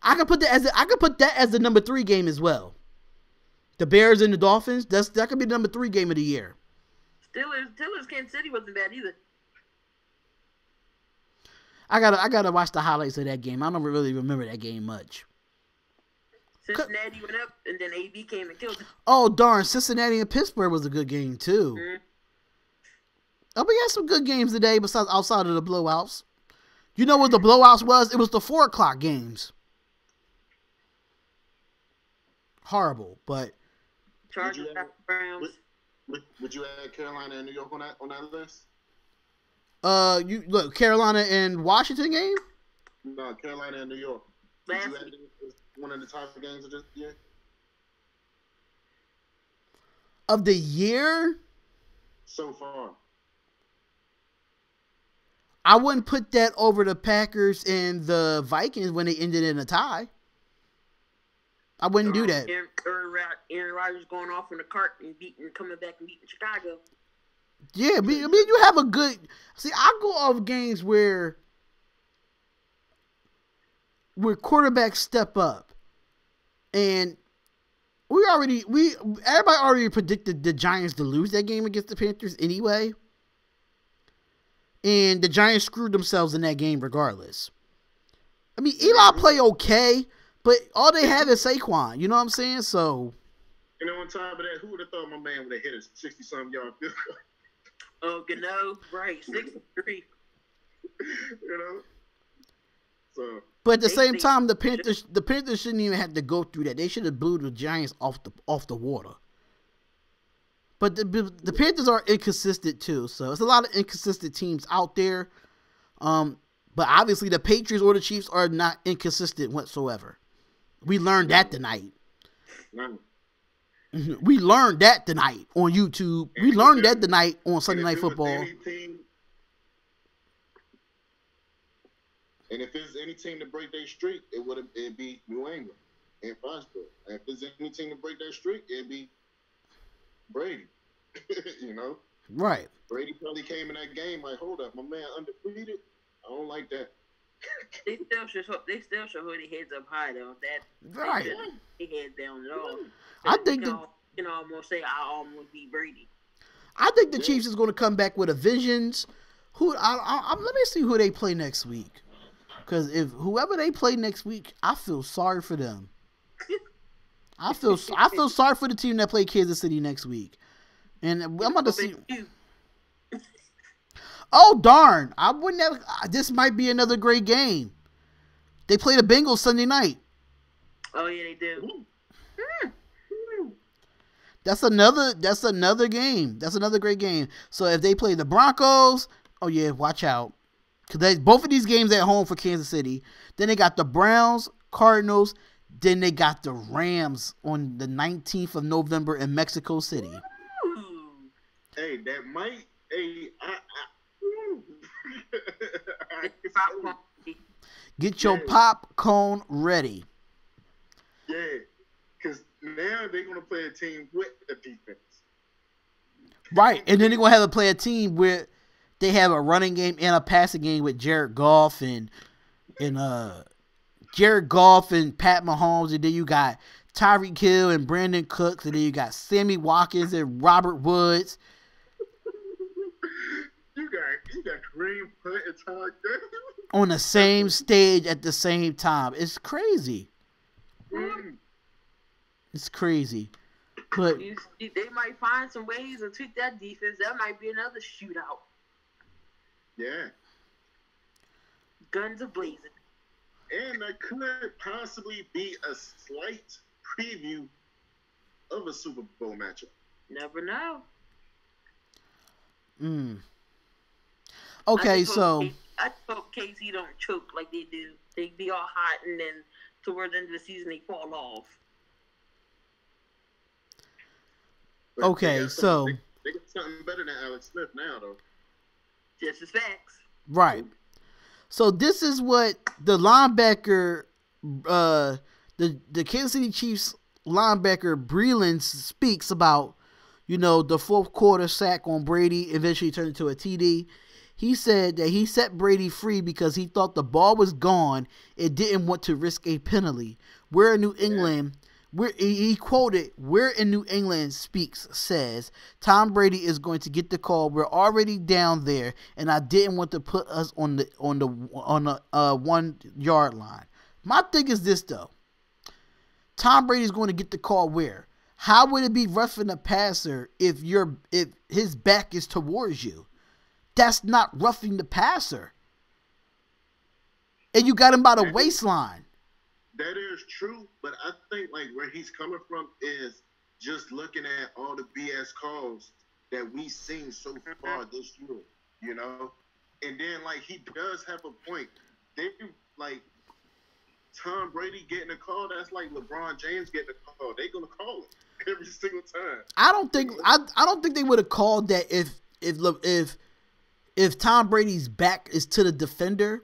I could put that as the number 3 game as well. The Bears and the Dolphins. That could be the number 3 game of the year. Steelers Kansas City wasn't bad either. I gotta watch the highlights of that game. I don't really remember that game much. Cincinnati went up, and then AB came and killed them. Oh darn! Cincinnati and Pittsburgh was a good game too. Mm-hmm. Oh, we had some good games today, besides outside of the blowouts. You know what the blowouts was? It was the 4 o'clock games. Horrible, but Chargers got the Browns. Would you add Carolina and New York on that list? You look Carolina and Washington game. No, Carolina and New York. Would you add it as one of the top games of this year? Of the year? So far. I wouldn't put that over the Packers and the Vikings when they ended in a tie. I wouldn't do that. Aaron Rodgers going off on the cart and coming back and beating Chicago. Yeah, I mean, you have a good. See, I go off games where quarterbacks step up, and everybody already predicted the Giants to lose that game against the Panthers anyway, and the Giants screwed themselves in that game regardless. I mean, Eli play okay, but all they have is Saquon. You know what I'm saying? So. And on top of that, who would have thought my man would have hit a 60-something yard field goal? Oh, Gano, right, 63. You know? So. But at the same time, the Panthers shouldn't even have to go through that. They should have blew the Giants off the water. But the Panthers are inconsistent too, so there's a lot of inconsistent teams out there. But obviously the Patriots or the Chiefs are not inconsistent whatsoever. We learned that tonight. We learned that tonight on YouTube. We learned that tonight on Sunday Night Football. And if there's any team to break their streak, it'd be New England and Foxborugh. And if there's any team to break their streak, it'd be Brady. You know? Right. Brady probably came in that game like, hold up, my man undefeated. I don't like that. They still should hold their heads up high though. Right. Their heads down at all. I think you can almost say I almost beat Brady. I think the Chiefs is going to come back with a vengeance. Let me see who they play next week. Because if whoever they play next week, I feel sorry for them. I feel sorry for the team that play Kansas City next week. And I'm about to see. Oh darn! I wouldn't have. This might be another great game. They play the Bengals Sunday night. Oh yeah, they do. That's another game. That's another great game. So if they play the Broncos, oh yeah, watch out. Because both of these games at home for Kansas City. Then they got the Browns, Cardinals. Then they got the Rams on the 19th of November in Mexico City. Hey, that might. Hey, Get your popcorn ready. Yeah, because now they're going to play a team with the defense. Right, and then they're going to have to play a team where they have a running game and a passing game with Jared Goff and Pat Mahomes, and then you got Tyreek Hill and Brandon Cooks, and then you got Sammy Watkins and Robert Woods. You got Kareem Hunt and Todd Gurley on the same stage at the same time. It's crazy. It's crazy. But they might find some ways to tweak that defense. That might be another shootout. Yeah. Guns a-blazing. And that could possibly be a slight preview of a Super Bowl matchup. Never know. Okay, I hope KC don't choke like they do. They be all hot, and then towards the end of the season, they fall off. But Okay, so they got something better than Alex Smith now, though. Just as facts. right. So this is what the linebacker, the Kansas City Chiefs linebacker Breeland speaks about. You know, the fourth quarter sack on Brady eventually turned into a TD. He said that he set Brady free because he thought the ball was gone and didn't want to risk a penalty. We're in New England. He quoted, "We're in New England," Speaks says, "Tom Brady is going to get the call. We're already down there, and I didn't want to put us on the 1 yard line." My thing is this though. Tom Brady is going to get the call where? How would it be roughing the passer if his back is towards you? That's not roughing the passer. And you got him by the waistline. That is true, but I think like where he's coming from is just looking at all the BS calls that we've seen so far this year, you know? And then like he does have a point. They like Tom Brady getting a call, that's like LeBron James getting a call. They're gonna call it every single time. I don't think they would have called that if Tom Brady's back is to the defender.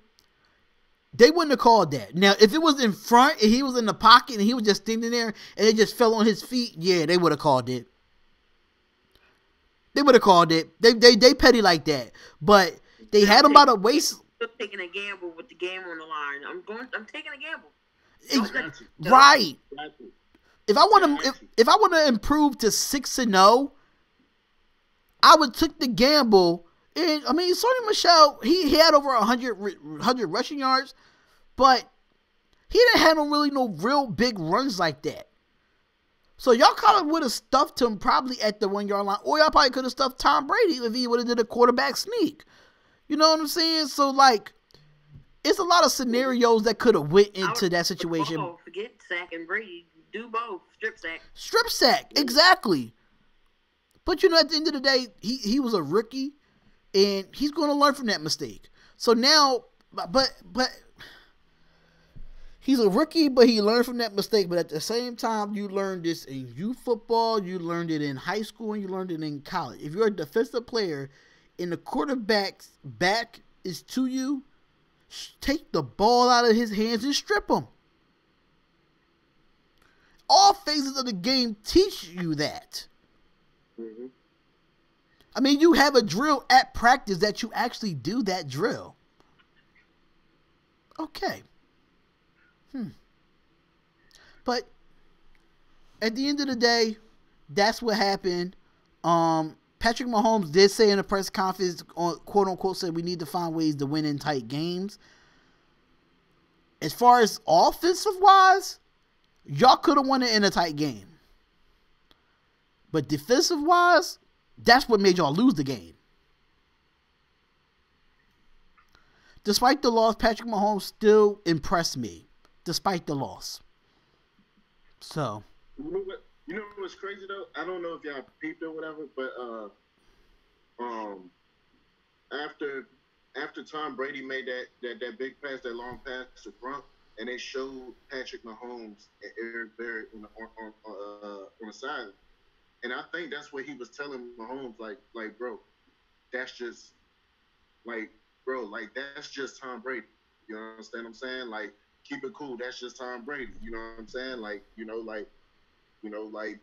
They wouldn't have called that. Now, if it was in front and he was in the pocket and he was just standing there and it just fell on his feet, yeah, they would have called it. They would have called it. They petty like that. But they had him by the waist. Still taking a gamble with the game on the line. I'm taking a gamble. Right. If I want to improve to 6-0, I would take the gamble. And I mean, Sony Michel, he had over 100 rushing yards, but he didn't have no real big runs like that. So y'all kind of would have stuffed him probably at the 1 yard line, or y'all probably could have stuffed Tom Brady if he would have did a quarterback sneak. You know what I'm saying? So like, it's a lot of scenarios that could have went into that situation. Forget sack and Brady. Do both. Strip sack. Strip sack, exactly. But you know, at the end of the day, he was a rookie. And he's going to learn from that mistake. So now, but he's a rookie, but he learned from that mistake. But at the same time, you learned this in youth football, you learned it in high school, and you learned it in college. If you're a defensive player and the quarterback's back is to you, take the ball out of his hands and strip him. All phases of the game teach you that. Mm-hmm. I mean, you have a drill at practice that you actually do that drill. Okay. But at the end of the day, that's what happened. Patrick Mahomes did say in a press conference, quote unquote, said we need to find ways to win in tight games. As far as offensive wise, y'all could have won it in a tight game. But defensive wise, that's what made y'all lose the game. Despite the loss, Patrick Mahomes still impressed me. Despite the loss. So. You know what's crazy though? I don't know if y'all peeped or whatever, but after Tom Brady made that big pass, that long pass to Gronk, and they showed Patrick Mahomes and Eric Berry on the side. And I think that's what he was telling Mahomes, like, bro, that's just, that's just Tom Brady. You understand what I'm saying? Like, keep it cool. That's just Tom Brady. You know what I'm saying?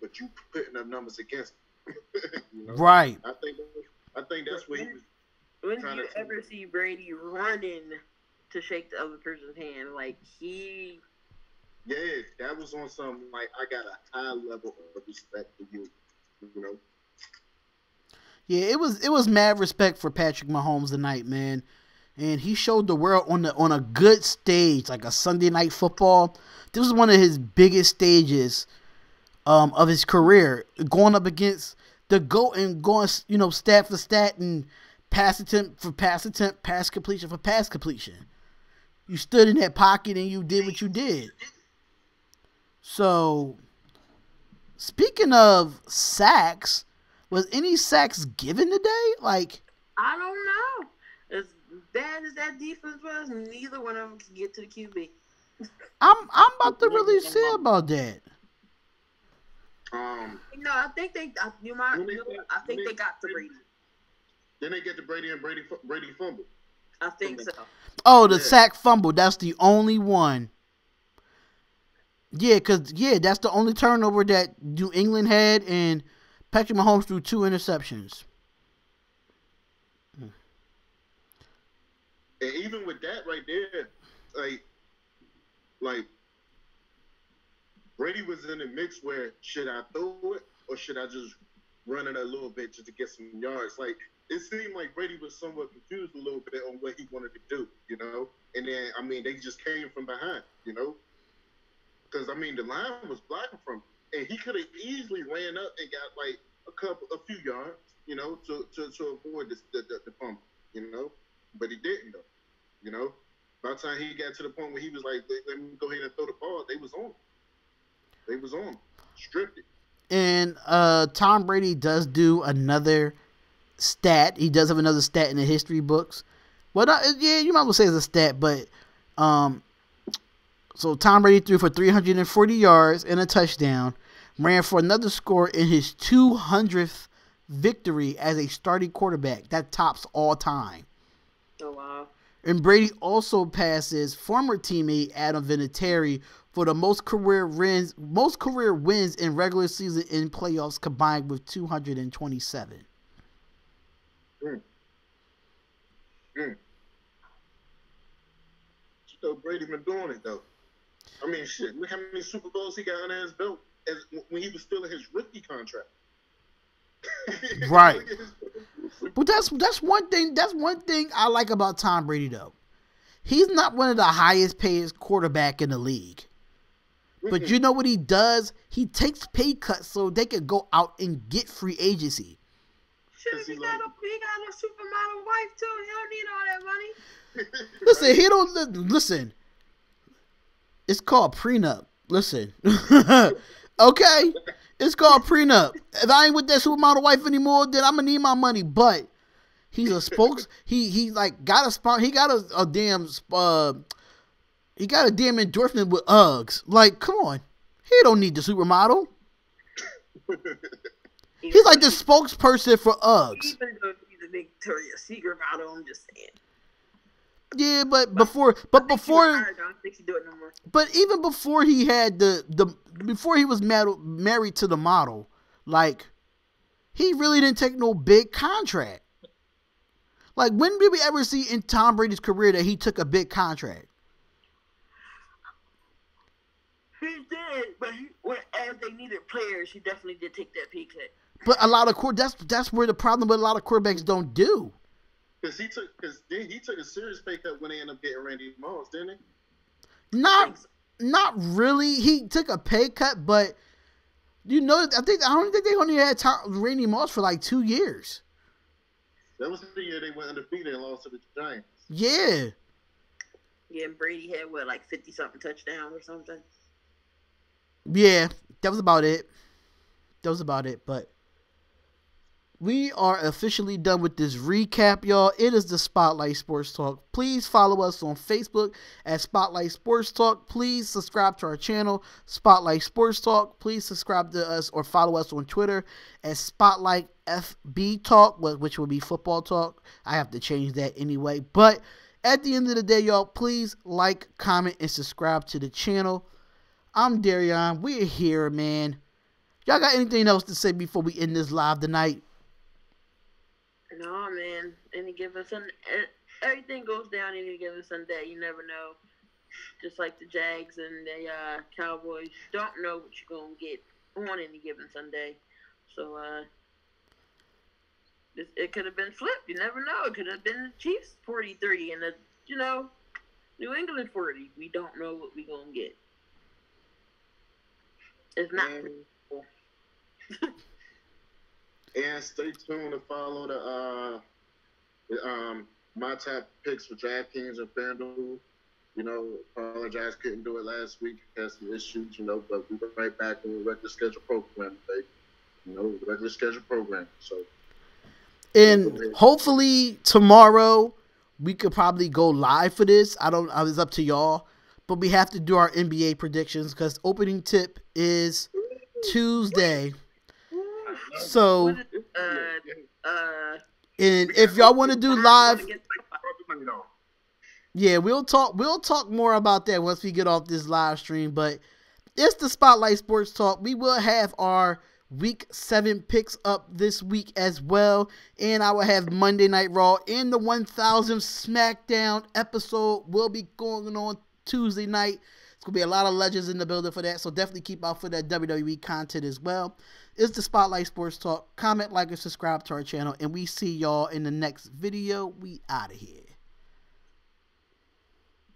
But you putting up numbers against him. You know? Right. I think that's what he was. When do you ever see Brady running to shake the other person's hand? Yeah, that was on some, I got a high level of respect for you. You know. Yeah, it was mad respect for Patrick Mahomes tonight, man, and he showed the world on a good stage, like a Sunday Night Football. This was one of his biggest stages of his career, going up against the GOAT and going, stat for stat and pass attempt for pass attempt, pass completion for pass completion. You stood in that pocket and you did what you did. So. Speaking of sacks, was any sacks given today? I don't know. As bad as that defense was, neither one of them can get to the QB. I'm about to really say about that. No, I think they. I think they got to Brady. Then they get to Brady and Brady fumble. I think so. Oh, the sack fumble. That's the only one. Yeah, that's the only turnover that New England had, and Patrick Mahomes threw 2 interceptions. And even with that right there, like Brady was in the mix where should I throw it or should I just run it a little bit just to get some yards? Like it seemed like Brady was somewhat confused a little bit on what he wanted to do, you know. And then they just came from behind, you know, because the line was blocking from him, and he could have easily ran up and got like a few yards, you know, to avoid the fumble, you know, but he didn't though. You know, by the time he got to the point where he was like, let me go ahead and throw the ball, they was on him. Stripped it. And Tom Brady does do another stat. He does have another stat in the history books. Well, you might as well say it's a stat, but so Tom Brady threw for 340 yards and a touchdown, ran for another score in his 200th victory as a starting quarterback. That tops all time. Oh, wow. And Brady also passes former teammate Adam Vinatieri for the most career wins in regular season and playoffs combined with 227. So Brady been doing it though. Shit. Look how many Super Bowls he got under his belt when he was still in his rookie contract. Right. But that's one thing. That's one thing I like about Tom Brady though. He's not one of the highest paid quarterback in the league. But you know what he does? He takes pay cuts so they can go out and get free agency. Shit, he got a supermodel wife too. He don't need all that money. Listen, he don't listen. It's called prenup. Listen, okay, it's called prenup. If I ain't with that supermodel wife anymore, then I'm gonna need my money. But he's a spokes. He like got a spot. He got a damn. He got a damn endorsement with Uggs. Like, come on, he don't need the supermodel. He's like the spokesperson for Uggs. Even though he's a Victoria's Secret model, I'm just saying. Yeah, but even before he had before he was married to the model, like, he really didn't take no big contract. Like, when did we ever see in Tom Brady's career that he took a big contract? He did, but as they needed players, he definitely did take that pay cut. But a lot of that's where the problem with a lot of quarterbacks don't do. Because he took a serious pay cut when they ended up getting Randy Moss, didn't he? Not really. He took a pay cut, but I don't think they only had Randy Moss for like 2 years. That was the year they went undefeated and lost to the Giants. Yeah. Yeah, and Brady had like 50-something touchdowns or something. Yeah, that was about it. But we are officially done with this recap, y'all. It is the Spotlight Sports Talk. Please follow us on Facebook at Spotlight Sports Talk. Please subscribe to our channel, Spotlight Sports Talk. Please subscribe to us or follow us on Twitter at Spotlight FB Talk, which will be Football Talk. I have to change that anyway. But at the end of the day, y'all, please like, comment, and subscribe to the channel. I'm Darion. We're here, man. Y'all got anything else to say before we end this live tonight? No, man. Any given Sunday, everything goes down any given Sunday. You never know. Just like the Jags and the Cowboys, you don't know what you're gonna get on any given Sunday. So it could have been flipped. You never know. It could have been the Chiefs 43 and the New England 40. We don't know what we're gonna get. It's not. And stay tuned to follow the my top picks for DraftKings and FanDuel. Apologize, couldn't do it last week. Had some issues, but we're right back on the regular schedule program, baby. Regular schedule program. So, and hopefully tomorrow we could probably go live for this. It's up to y'all, but we have to do our NBA predictions because opening tip is Tuesday. So, What is, and if y'all want to do live, yeah, we'll talk more about that once we get off this live stream. But it's the Spotlight Sports Talk. We will have our Week 7 picks up this week as well. And I will have Monday Night Raw and the 1000 SmackDown episode will be going on Tuesday night. It's going to be a lot of legends in the building for that. So definitely keep out for that WWE content as well. It's the Spotlight Sports Talk. Comment, like, and subscribe to our channel. And we see y'all in the next video. We out of here.